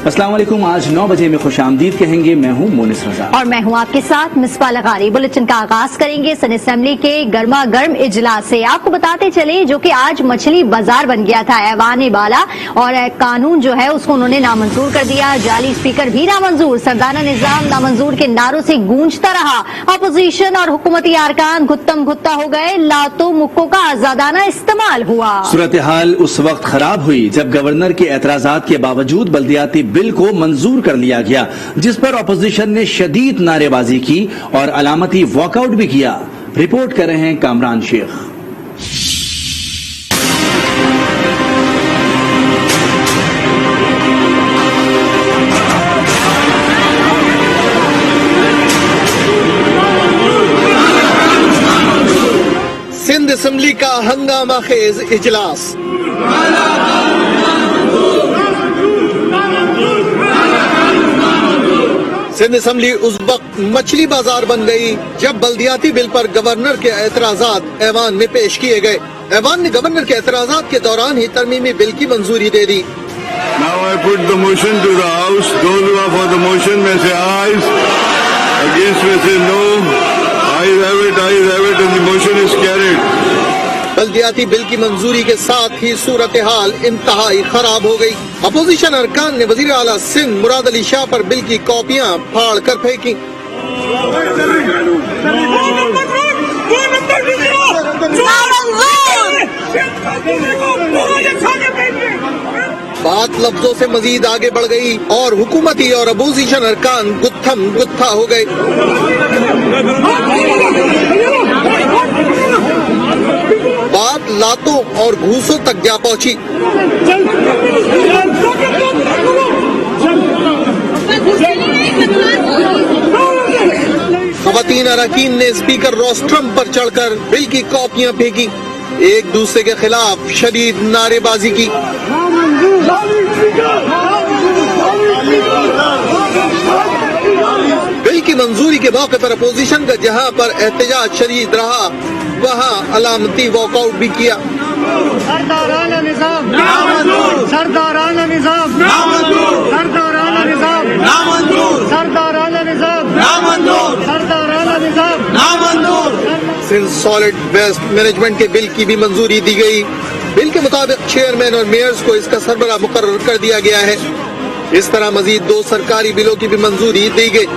अस्सलाम वालेकुम। आज 9 बजे में खुश आमदीद कहेंगे। मैं हूँ मोनिस रजा और मैं हूँ आपके साथ मिसबा लगारी। बुलेटिन का आगाज करेंगे सन असेंबली के गर्मा गर्म इजलास से। आपको बताते चले जो कि आज मछली बाजार बन गया था। ऐवान बाला और कानून जो है उसको उन्होंने नामंजूर कर दिया। जाली स्पीकर भी नामंजूर, सरदाना निजाम नामंजूर के नारों से गूंजता रहा। अपोजिशन और हुकूमती अरकान गुत्तम गुत्ता हो गए। लातों मुक्कों का आजादाना इस्तेमाल हुआ। सूरत हाल उस वक्त खराब हुई जब गवर्नर के एतराजात के बावजूद बल्दियाती बिल को मंजूर कर लिया गया, जिस पर अपोजिशन ने शदीद नारेबाजी की और अलामती वॉकआउट भी किया। रिपोर्ट कर रहे हैं कामरान शेख। सिंध असेंबली का हंगामा खेज इजलास। सिंध असेंबली उस वक्त मछली बाजार बन गई जब बल्दियाती बिल पर गवर्नर के एतराजात ऐवान में पेश किए गए। ऐवान ने गवर्नर के एतराजात के दौरान ही तरमीमी बिल की मंजूरी दे दी। Now I put the motion to the House. Those who are for the motion may say ayes. Against may say no. Ayes have it, and the motion is carried. बल्दियाती bill की मंजूरी के साथ ही सूरत हाल इंतहाई खराब हो गई। अपोजिशन अरकान ने वजीर आला सिंध मुराद अली शाह पर बिल की कॉपियां फाड़ कर फेंकी। बात लफ्जों से मजीद आगे बढ़ गई और हुकूमती और अपोजिशन अरकान गुत्थम गुत्था हो गए। बात लातों और घूसों तक जा पहुंची। खवातीन अरकान ने स्पीकर रोस्ट्रम पर चढ़कर बिल की कॉपियां फेंकी, एक दूसरे के खिलाफ शदीद नारेबाजी की। बिल की मंजूरी के मौके पर अपोजिशन का जहां पर एहतजाज शदीद रहा, वहां अलामती वॉकआउट भी किया। सरदाराना निजाम नामंजूर, सरदाराना निजाम नामंजूर, सरदाराना निजाम नामंजूर, सरदाराना निजाम नामंजूर, सरदाराना निजाम नामंजूर। सिंध सॉलिड वेस्ट मैनेजमेंट के बिल की भी मंजूरी दी गई। बिल के मुताबिक चेयरमैन और मेयर्स को इसका सरबराह मुकर्रर कर दिया गया है। इस तरह मजीद 2 सरकारी बिलों की भी मंजूरी दी गई।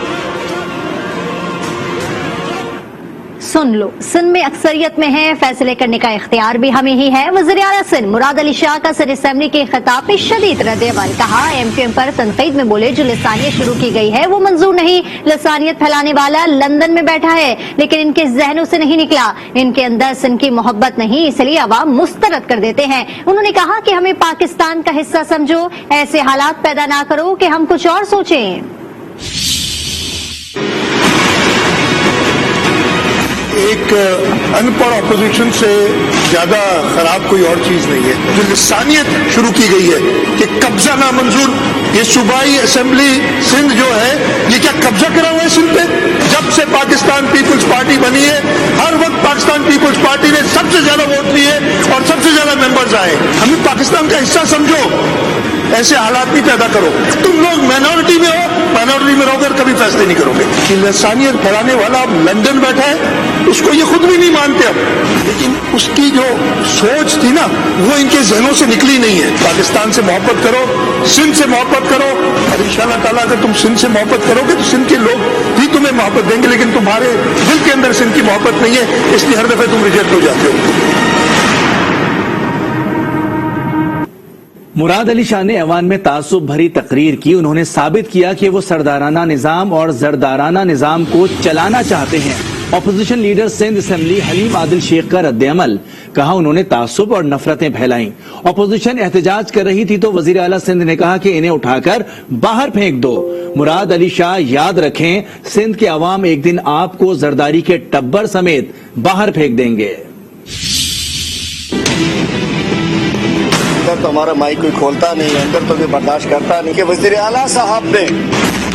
सुन लो, सिंध में अक्सरियत में है, फैसले करने का इख्तियार भी हमें ही है। वज़ीर आला सिंध मुराद अली शाह का सिंध असेंबली के खिताब पे शदीद रद्द-ए-अमल। कहा एमक्यूएम पर तनकीद में बोले जो लिसानियत शुरू की गई है वो मंजूर नहीं। लिसानियत फैलाने वाला लंदन में बैठा है लेकिन इनके जहनों से नहीं निकला। इनके अंदर सिंध की मोहब्बत नहीं, इसलिए अवाम मुस्तरद कर देते हैं। उन्होंने कहा कि हमें पाकिस्तान का हिस्सा समझो, ऐसे हालात पैदा ना करो कि हम कुछ और सोचें। एक अनपढ़ अपोजिशन से ज्यादा खराब कोई और चीज नहीं है। जो लिसानियत शुरू की गई है कि कब्जा नामंजूर, ये सूबाई असेंबली सिंध जो है ये क्या कब्जा करा हुआ है सिंध पे? जब से पाकिस्तान पीपुल्स पार्टी बनी है हर वक्त पाकिस्तान पीपुल्स पार्टी ने सबसे ज्यादा वोट लिए और सबसे ज्यादा मेंबर्स आए। हमें पाकिस्तान का हिस्सा समझो, ऐसे हालात नहीं पैदा करो। तुम लोग माइनॉरिटी में हो, माइनॉरिटी में रहोगे कभी फैसले नहीं करोगे। कि लिसानियत फैलाने वाला अब लंदन बैठा है, उसको ये खुद भी नहीं मानते अब, लेकिन उसकी जो सोच थी ना वो इनके जहनों से निकली नहीं है। पाकिस्तान से मोहब्बत करो, सिंध से मोहब्बत करो और इंशाअल्लाह ताला अगर तुम सिंध से मोहब्बत करोगे तो सिंध के लोग भी तुम्हें मोहब्बत देंगे, लेकिन तुम्हारे दिल के अंदर सिंध की मोहब्बत नहीं है, इसलिए हर दफे तुम रिजेक्ट हो जाते हो। मुराद अली शाह ने ऐवान में तासुब भरी तकरीर की। उन्होंने साबित किया कि वो सरदाराना निजाम और जरदाराना निजाम को चलाना चाहते हैं। Opposition leader Sindh assembly Haleem Adil Sheikh का रद्द-ए-अमल। कहा उन्होंने तासुब और नफरतें फैलाई। अपोजिशन एहतजाज कर रही थी तो वजीर आला सिंध ने कहा कि इन्हें उठाकर बाहर फेंक दो। मुराद अली शाह याद रखें, सिंध के अवाम एक दिन आपको जरदारी के टब्बर समेत बाहर फेंक देंगे। तो हमारा माइक कोई खोलता नहीं, अंदर तो भी बर्दाश्त करता नहीं कि वज़ीर आला साहब ने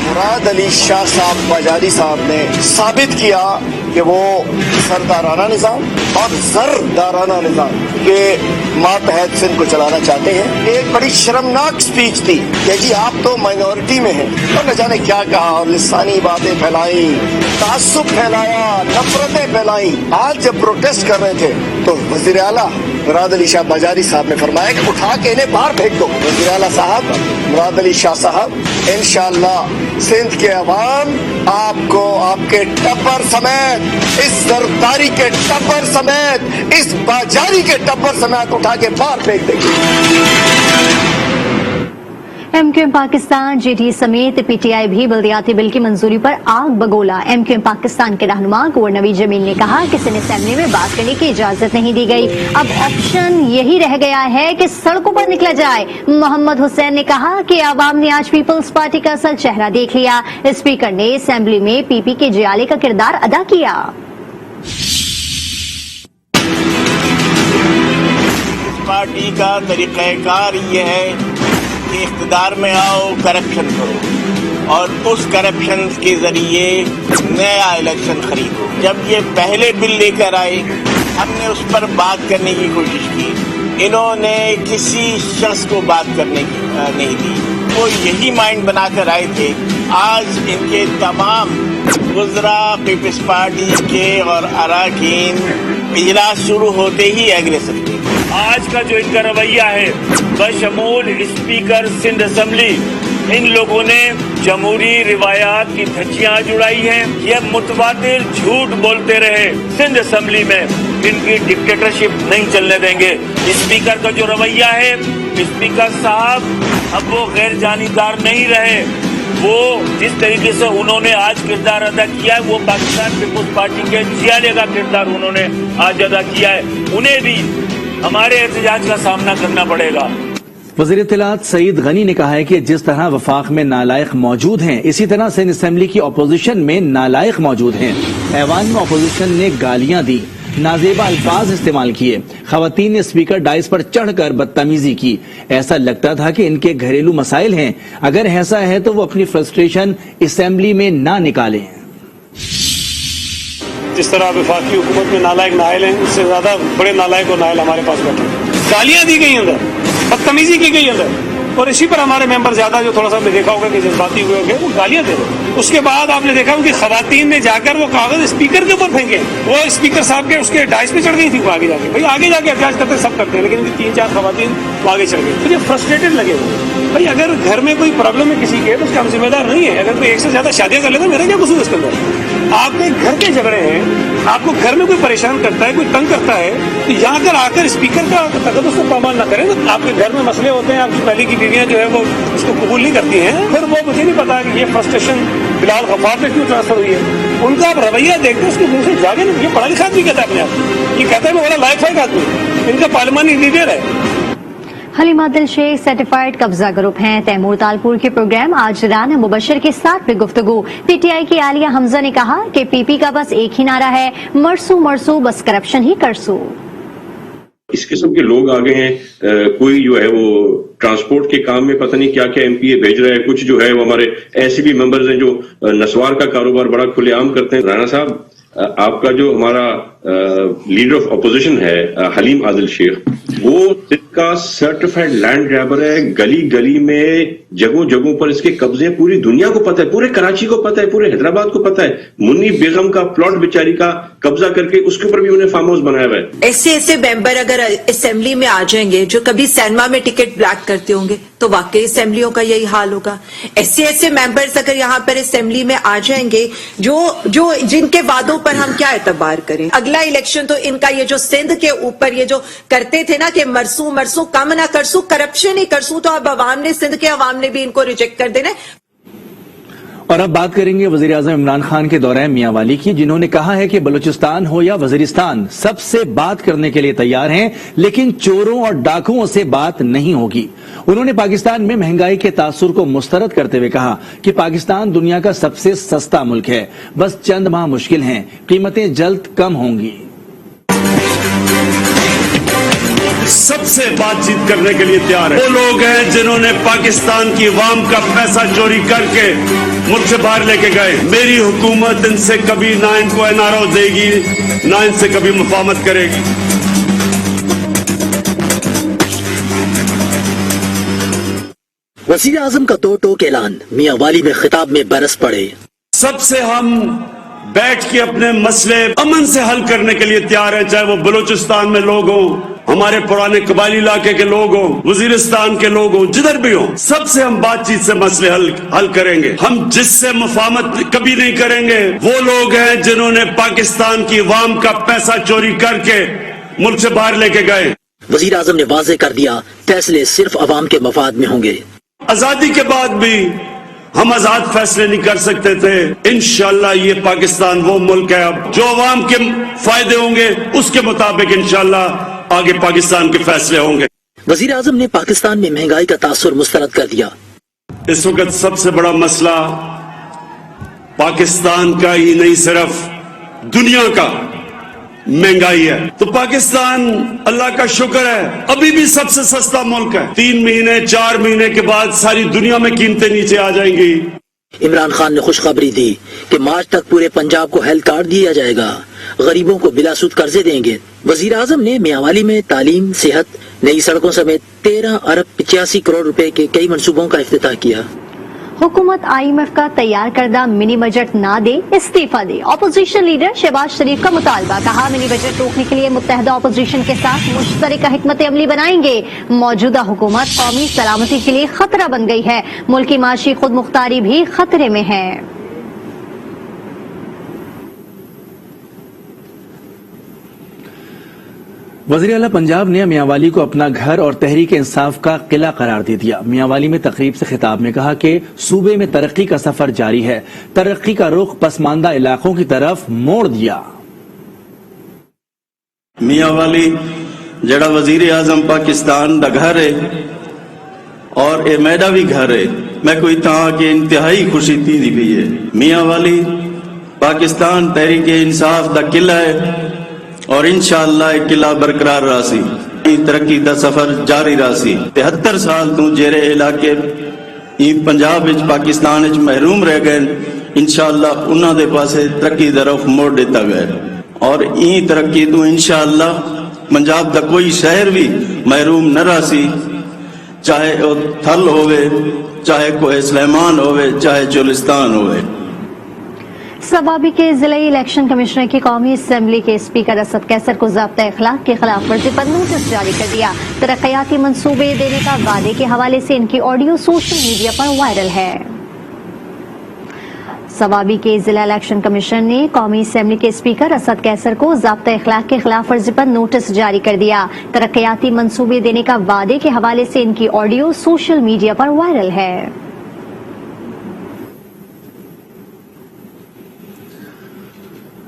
मुराद अली शाह साहब बाजारी साहब ने साबित किया कि वो सरदाराना निज़ाम और जरदाराना निज़ाम के मातहत सिंध को चलाना चाहते हैं। एक बड़ी शर्मनाक स्पीच थी कि जी आप तो माइनॉरिटी में हैं, और न जाने क्या कहा और लिसानी बातें फैलाई, तासुब फैलाया, नफरतें फैलाई। आज जब प्रोटेस्ट कर रहे थे तो वज़ीर आला मुराद अली शाह बाजारी साहब ने फरमाया कि उठा के इन्हें बाहर फेंक दो। वज़ीर आला साहब मुराद अली शाह साहब, इंशाअल्लाह सिंध के अवाम आपको आपके टब्बर समेत, इस जरदारी के टब्बर समेत, इस बाजारी के टब्बर समेत उठा के बाहर फेंक देगी। एमक्यूएम पाकिस्तान, जेडी समेत पीटीआई भी बल्दियाती बिल की मंजूरी पर आग बगोला। एमक्यूएम पाकिस्तान के रहनुमा कुंवर नवीद जमील ने कहा कि सिंध असेंबली में बात करने की इजाजत नहीं दी गई, अब ऑप्शन यही रह गया है कि सड़कों पर निकला जाए। मोहम्मद हुसैन ने कहा कि आवाम ने आज पीपल्स पार्टी का असल चेहरा देख लिया। स्पीकर ने असेंबली में पीपी के जियाले का किरदार अदा किया। पार्टी का तरीक़ाकार ये है कि इक़्तिदार में आओ, करप्शन करो और उस करप्शन के जरिए नया इलेक्शन खरीदो। जब ये पहले बिल लेकर आए, हमने उस पर बात करने की कोशिश की, इन्होंने किसी शख्स को बात करने की नहीं दी। वो यही माइंड बनाकर आए थे। आज इनके तमाम वज़रा पीपल्स पार्टी के और अरकान इजलास शुरू होते ही एग्रेसिव थे। आज का जो इनका रवैया है, बशमूल स्पीकर सिंध असेंबली, इन लोगों ने जमहूरी रिवायात की धज्जियां जुड़ाई हैं। ये मुतवातिर झूठ बोलते रहे। सिंध असेंबली में इनकी डिक्टेटरशिप नहीं चलने देंगे। स्पीकर का जो रवैया है, स्पीकर साहब अब वो गैर जानीदार नहीं रहे। वो जिस तरीके से उन्होंने आज किरदार अदा किया है, वो पाकिस्तान पीपल्स पार्टी के जियाले का किरदार उन्होंने आज अदा किया है। उन्हें भी हमारे एहतजाज का सामना करना पड़ेगा। वज़ीर इत्तलात सईद गनी ने कहा है कि जिस तरह वफाक में नालायक मौजूद हैं, इसी तरह सिंध असेंबली की अपोजिशन में नालायक मौजूद हैं। ऐवान में अपोजिशन ने गालियां दी, नाजेबा अल्फाज इस्तेमाल किए, खवातीन ने स्पीकर डाइस पर चढ़कर बदतमीजी की। ऐसा लगता था कि इनके घरेलू मसाइल हैं। अगर ऐसा है तो वो अपनी फ्रस्ट्रेशन असेंबली में ना निकालें। जिस तरह वफाकी हुकूमत में नालायक नायल हैं, उससे ज्यादा बड़े नालायक और नायल हमारे पास बैठे। गालियां दी गई अंदर, बदतमीजी की गई अंदर, और इसी पर हमारे मेंबर ज्यादा जो थोड़ा सा आपने देखा होगा कि जज्बाती हुए होंगे, वो गालियां दे रहे। उसके बाद आपने देखा कि खवातीन ने जाकर वो कागज स्पीकर के ऊपर फेंके। वो स्पीकर साहब के उसके डाइस पे चढ़ गई थी। वो आगे जाके, भाई आगे जाके एहतजाज करते सब करते हैं, लेकिन 3-4 खवातीन वो आगे चढ़ गई। मुझे फ्रस्ट्रेटेड लगे भाई, अगर घर में कोई प्रॉब्लम है किसी के, तो उसका हम जिम्मेदार नहीं है। अगर कोई एक से ज्यादा शादियां कर लेता, मेरा क्या कसूर इसके अंदर? आपके घर के झगड़े हैं, आपको घर में कोई परेशान करता है, कोई तंग करता है, तो यहाँ कर आकर स्पीकर का तकद्दुस को पामाल न करें। तो आपके घर में मसले होते हैं, आपकी पहले की बीवियां जो है वो इसको कबूल नहीं करती हैं, फिर वो मुझे नहीं पता कि ये फ्रस्ट्रेशन बिलाल गफ्फार पे क्यों ट्रांसफर हुई है। उनका आप रवैया देखते उसके मुंह से जागे नहीं। ये पढ़ा लिखा आदमी कहता है अपने आप, ये कहता है मैं बड़ा लायक फायक आदमी, इनका पार्लिमानी लीडर है। हलीम आदिल शेख सर्टिफाइड कब्जा ग्रुप हैं। तैमूर तालपुर के प्रोग्राम आज राना मुबशर के साथ भी गुफ्तगू। पीटीआई की आलिया हमजा ने कहा कि पीपी का बस एक ही नारा है, मरसू मरसू बस करप्शन ही करसू। इस किस्म के लोग आ गए हैं। कोई जो है वो ट्रांसपोर्ट के काम में पता नहीं क्या क्या एमपीए भेज रहा है। कुछ जो है वो हमारे ऐसे भी मेंबर्स हैं जो नस्वार का कारोबार बड़ा खुलेआम करते हैं। राना साहब, आपका जो हमारा लीडर ऑफ अपोजिशन है हलीम आदिल शेख, वो इसका सर्टिफाइड लैंड ग्रैबर है। गली गली में जगहों जगहों पर इसके कब्जे पूरी दुनिया को पता है, पूरे कराची को पता है, पूरे हैदराबाद को पता है। मुन्नी बेगम का प्लॉट बेचारी का कब्जा करके उसके ऊपर भी उन्हें फार्म हाउस बनाया हुआ है। ऐसे मेंबर अगर असेंबली में आ जाएंगे जो कभी सैनमा में टिकट ब्लैक करते होंगे, तो वाकई असेंबलियों का यही हाल होगा। ऐसे मेंबर्स अगर यहाँ पर असेंबली में आ जाएंगे जो जिनके वादों पर हम क्या एतबार करें। अगला इलेक्शन तो इनका ये जो सिंध के ऊपर ये जो करते थे ना कि मरसू मरसू कम ना करसू, करप्शन ही करसू, तो अब अवाम ने, सिंध के अवाम ने भी इनको रिजेक्ट कर देना। और अब बात करेंगे वजीर आजम इमरान खान के दौरे मियांवाली की, जिन्होंने कहा है कि बलूचिस्तान हो या वजीरिस्तान, सबसे बात करने के लिए तैयार हैं, लेकिन चोरों और डाकुओं से बात नहीं होगी। उन्होंने पाकिस्तान में महंगाई के तासुर को मुस्तरद करते हुए कहा कि पाकिस्तान दुनिया का सबसे सस्ता मुल्क है, बस चंद माह मुश्किल हैं, कीमतें जल्द कम होंगी। सबसे बातचीत करने के लिए तैयार है। वो लोग हैं जिन्होंने पाकिस्तान की अवाम का पैसा चोरी करके मुल्क से बाहर लेके गए। मेरी हुकूमत इनसे कभी ना इनको एनआरओ देगी, ना इनसे कभी मुफाहमत करेगी। वज़ीर आज़म का दो टोक ऐलान, मियां वाली में खिताब में बरस पड़े। सबसे हम बैठ के अपने मसले अमन से हल करने के लिए तैयार हैं, चाहे वो बलूचिस्तान में लोग हों, हमारे पुराने कबायली इलाके के लोग हों, वजीरिस्तान के लोग हों, जिधर भी हों, सबसे हम बातचीत से मसले हल करेंगे। हम जिससे मुफाहमत कभी नहीं करेंगे वो लोग हैं जिन्होंने पाकिस्तान की अवाम का पैसा चोरी करके मुल्क से बाहर लेके गए। वज़ीर आज़म ने वाज़ेह कर दिया, फैसले सिर्फ अवाम के मफाद में होंगे। आजादी के बाद भी हम आजाद फैसले नहीं कर सकते थे। इंशाअल्लाह ये पाकिस्तान वो मुल्क है अब जो अवाम के फायदे होंगे उसके मुताबिक इंशाअल्लाह आगे पाकिस्तान के फैसले होंगे। वज़ीर आज़म ने पाकिस्तान में महंगाई का तासुर मुस्तरद कर दिया। इस वक्त सबसे बड़ा मसला पाकिस्तान का ही नहीं सिर्फ दुनिया का महंगाई है। तो पाकिस्तान अल्लाह का शुक्र है अभी भी सबसे सस्ता मुल्क है। 3 महीने 4 महीने के बाद सारी दुनिया में कीमतें नीचे आ जाएंगी। इमरान खान ने खुशखबरी दी कि मार्च तक पूरे पंजाब को हेल्थ कार्ड दिया जाएगा, गरीबों को बिलासुद कर्जे देंगे। वज़ीर आज़म ने मियांवाली में तालीम, सेहत, नई सड़कों समेत 13 अरब 85 करोड़ रुपए के कई मंसूबों का इफ्तिताह किया। हुकूमत IMF का तैयार करदा मिनी बजट ना दे, इस्तीफा दे। अपोजिशन लीडर शहबाज शरीफ का मुतालबा, कहा मिनी बजट रोकने के लिए मुत्तहदा अपोजिशन के साथ मुश्तरका हिकमत अमली बनाएंगे। मौजूदा हुकूमत कौमी सलामती के लिए खतरा बन गई है, मुल्क की माशी खुद मुख्तारी भी खतरे में है। वज़ीर आला पंजाब ने मियांवाली को अपना घर और तहरीक इंसाफ का किला करार दे दिया। मियांवाली में तकरीब से खिताब में कहा कि सूबे में तरक्की का सफर जारी है, तरक्की का रुख पसमानदा इलाकों की तरफ मोड़ दिया। मियांवाली जड़ा वजीर आजम पाकिस्तान का घर है और ये मेरा भी घर है, मैं कोई तहाँ के इंतहाई खुशी थी भी है। मियांवाली पाकिस्तान तहरीक इंसाफ का किला है और इंशाअल्लाह किला बरकरार रासी, तरक्की का सफर जारी रासी। 73 साल तू जेरे इलाके पंजाब विच पाकिस्तान विच महरूम रह गए, इंशाअल्लाह उन्हां दे पासे तरक्की दा रुख मोड़ दिता गया और ई तरक्की तू इंशाअल्लाह पंजाब दा कोई शहर भी महरूम न रासी, चाहे वो थल होवे, चाहे कोई सुलेमान होवे, चाहे चोलिस्तान होवे। सवाबी के जिले इलेक्शन कमिश्नर की कौमी असम्बली के स्पीकर असद कैसर को ज़ाब्ता इखलाक के खिलाफ वर्जी पर नोटिस जारी कर दिया। तरक्याती मंसूबे देने का वादे के हवाले से इनकी ऑडियो सोशल मीडिया पर वायरल है। सवाबी के जिला इलेक्शन कमिश्नर ने कौमी असम्बली के स्पीकर असद कैसर को ज़ाब्ता इखलाक के खिलाफ वर्जी पर नोटिस जारी कर दिया। तरक्याती मंसूबे देने का वादे के हवाले से इनकी ऑडियो सोशल मीडिया पर वायरल है।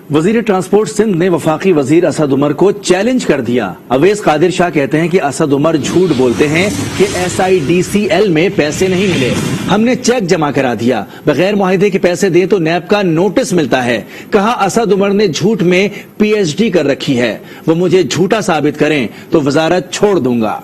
वजीर ट्रांसपोर्ट सिंध ने वफाकी वजीर असद उमर को चैलेंज कर दिया। अवैस कादिर शाह कहते हैं कि असद उमर झूठ बोलते हैं कि SIDCL में पैसे नहीं मिले, हमने चेक जमा करा दिया, बगैर मुआहिदे के पैसे दें तो नैब का नोटिस मिलता है। कहा असद उमर ने झूठ में PhD कर रखी है, वो मुझे झूठा साबित करें तो वजारत छोड़ दूंगा।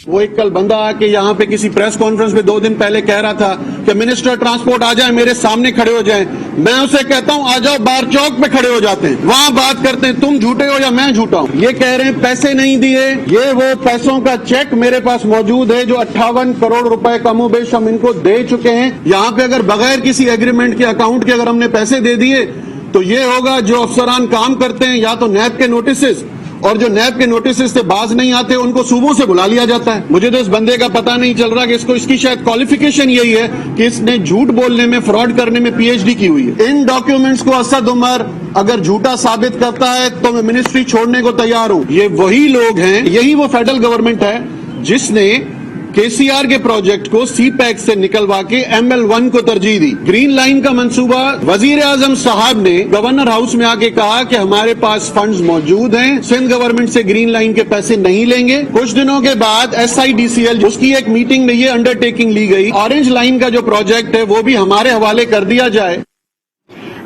वो एक कल बंदा आके यहाँ पे किसी प्रेस कॉन्फ्रेंस में 2 दिन पहले कह रहा था कि मिनिस्टर ट्रांसपोर्ट आ जाए, मेरे सामने खड़े हो जाएं। मैं उसे कहता हूँ आ जाओ, बार चौक पे खड़े हो जाते हैं, वहां बात करते हैं तुम झूठे हो या मैं झूठा हूँ। ये कह रहे हैं पैसे नहीं दिए, ये वो पैसों का चेक मेरे पास मौजूद है जो 58 करोड़ रुपए कमोबेश हम इनको दे चुके हैं। यहाँ पे अगर बगैर किसी एग्रीमेंट के अकाउंट के अगर हमने पैसे दे दिए तो ये होगा जो अफसरान काम करते हैं या तो नैब के नोटिस, और जो नैब के नोटिस से बाज नहीं आते उनको सूबों से बुला लिया जाता है। मुझे तो इस बंदे का पता नहीं चल रहा कि इसकी शायद क्वालिफिकेशन यही है कि इसने झूठ बोलने में, फ्रॉड करने में PhD की हुई है। इन डॉक्यूमेंट्स को असद उमर अगर झूठा साबित करता है तो मैं मिनिस्ट्री छोड़ने को तैयार हूं। ये वही लोग हैं, यही वो फेडरल गवर्नमेंट है जिसने KCR के प्रोजेक्ट को CPEC से निकलवा के ML1 को तरजीह दी। ग्रीन लाइन का मंसूबा वजीर आजम साहब ने गवर्नर हाउस में आके कहा कि हमारे पास फंड्स मौजूद हैं, सिंध गवर्नमेंट से ग्रीन लाइन के पैसे नहीं लेंगे। कुछ दिनों के बाद SIDCL उसकी एक मीटिंग में ये अंडरटेकिंग ली गई, ऑरेंज लाइन का जो प्रोजेक्ट है वो भी हमारे हवाले कर दिया जाए।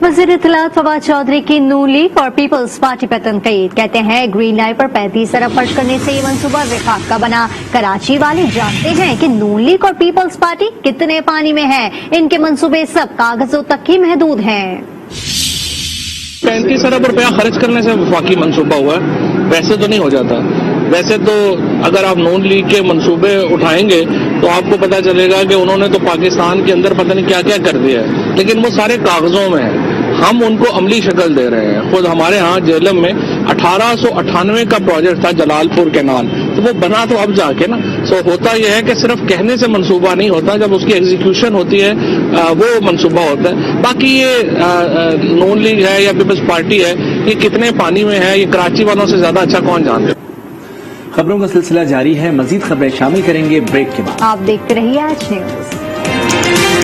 वज़ीर इत्तलात फवाद चौधरी की नून लीग और पीपल्स पार्टी पर तनकीद। कहते हैं ग्रीन लाइन पर 35 अरब खर्च करने से ये मंसूबा विफाक का बना। कराची वाले जानते हैं कि नून लीग और पीपल्स पार्टी कितने पानी में है। इनके मंसूबे सब कागजों तक ही महदूद हैं। 35 अरब रुपया खर्च करने से वफाकी मंसूबा हुआ है, वैसे तो नहीं हो जाता। वैसे तो अगर आप नून लीग के मंसूबे उठाएंगे तो आपको पता चलेगा कि उन्होंने तो पाकिस्तान के अंदर पता नहीं क्या क्या कर दिया है, लेकिन वो सारे कागजों में है। हम उनको अमली शक्ल दे रहे हैं। खुद हमारे यहाँ जेलम में 1898 का प्रोजेक्ट था जलालपुर कैनाल, तो वो बना तो अब जाके ना। सो होता यह है कि सिर्फ कहने से मंसूबा नहीं होता, जब उसकी एग्जीक्यूशन होती है वो मंसूबा होता है। बाकी ये नून लीग है या पीपल्स पार्टी है, ये कितने पानी में है ये कराची वालों से ज्यादा अच्छा कौन जानते हैं। खबरों का सिलसिला जारी है, मजीद खबरें शामिल करेंगे ब्रेक के बाद। आप देखते रहिए आज न्यूज।